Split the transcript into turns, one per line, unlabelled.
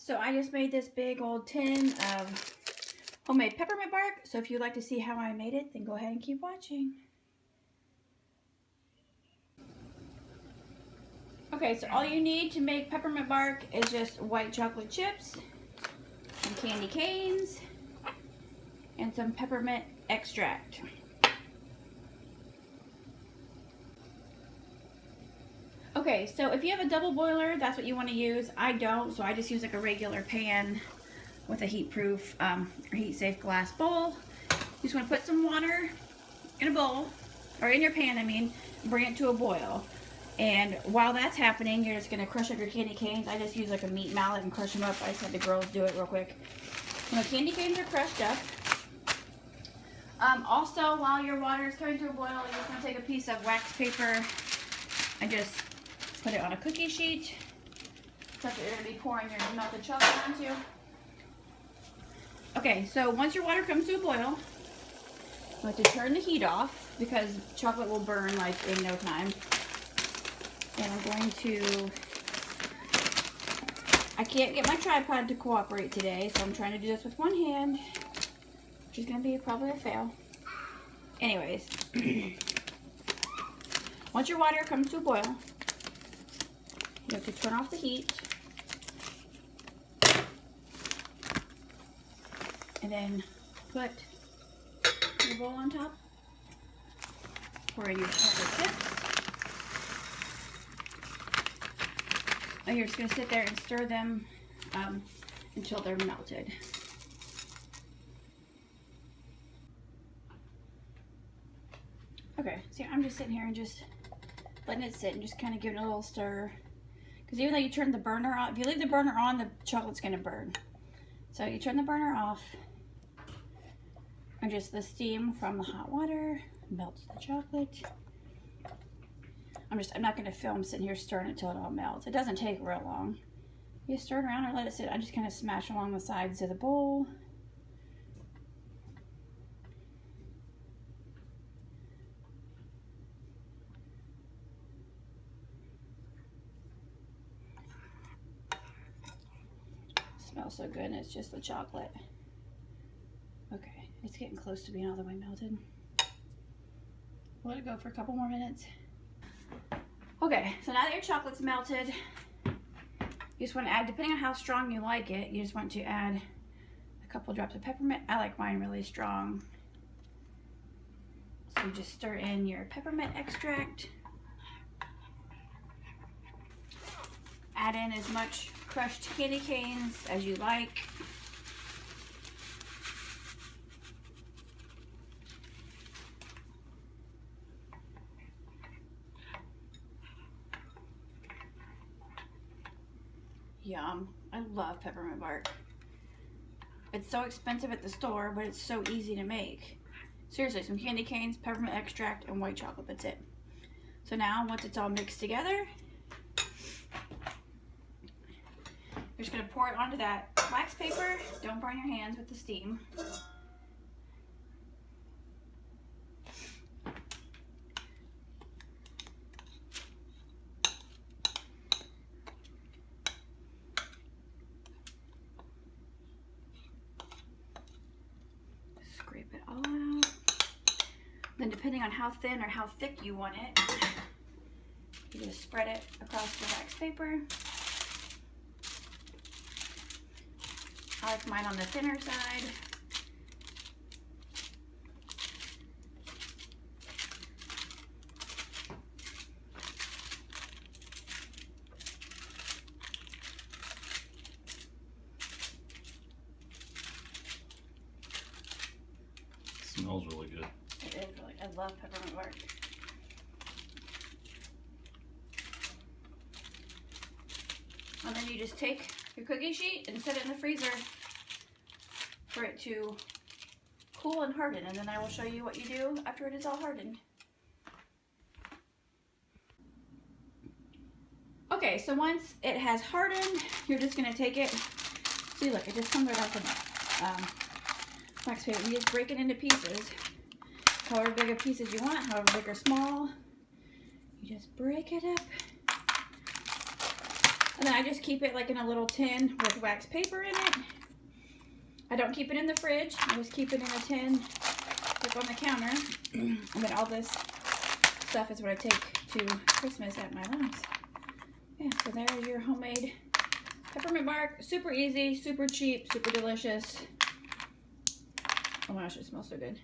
So I just made this big old tin of homemade peppermint bark. So if you'd like to see how I made it, then go ahead and keep watching. Okay, so all you need to make peppermint bark is just white chocolate chips, some candy canes, and some peppermint extract. Okay, so if you have a double boiler, that's what you want to use. I don't, so I just use like a regular pan with a heat-proof or heat-safe glass bowl. You just want to put some water in a bowl, or in your pan, I mean, bring it to a boil. And while that's happening, you're just going to crush up your candy canes. I just use like a meat mallet and crush them up. I just had the girls do it real quick. When the candy canes are crushed up, also while your water is coming to a boil, you just want to take a piece of wax paper and just put it on a cookie sheet. That's what you're going to be pouring your melted chocolate onto. Okay, so once your water comes to a boil, you want to turn the heat off because chocolate will burn like in no time. And I'm going to, I can't get my tripod to cooperate today, so I'm trying to do this with one hand, which is going to be probably a fail. Anyways, once your water comes to a boil, you have to turn off the heat. And then put your bowl on top. Pour in your chocolate chips. And you're just going to sit there and stir them until they're melted. Okay, so I'm just sitting here and just letting it sit and just kind of giving it a little stir. Because even though you turn the burner on, if you leave the burner on, the chocolate's going to burn. So you turn the burner off, and just the steam from the hot water melts the chocolate. I'm not going to film sitting here stirring it until it all melts. It doesn't take real long. You stir it around or let it sit. I just kind of smash along the sides of the bowl. Smells so good, and it's just the chocolate. Okay, it's getting close to being all the way melted. We'll let it go for a couple more minutes. Okay, so now that your chocolate's melted, you just want to add, depending on how strong you like it, you just want to add a couple drops of peppermint. I like mine really strong. So you just stir in your peppermint extract. Add in as much crushed candy canes as you like. Yum. I love peppermint bark. It's so expensive at the store, but it's so easy to make. Seriously, some candy canes, peppermint extract, and white chocolate. That's it. So now, once it's all mixed together, you're just going to pour it onto that wax paper. Don't burn your hands with the steam. Scrape it all out. Then depending on how thin or how thick you want it, you just spread it across the wax paper. I like mine on the thinner side.
Smells really good.
It is really, I love peppermint bark. And then you just take your cookie sheet and set it in the freezer for it to cool and harden, and then I will show you what you do after it is all hardened. Okay, so once it has hardened, you're just going to take it. See, look, it just comes right off the wax paper. You just break it into pieces, however big of pieces you want, however big or small. You just break it up. And then I just keep it like in a little tin with wax paper in it. I don't keep it in the fridge. I just keep it in a tin like on the counter. And then all this stuff is what I take to Christmas at my mom's. Yeah, so there's your homemade peppermint bark. Super easy, super cheap, super delicious. Oh my gosh, it smells so good.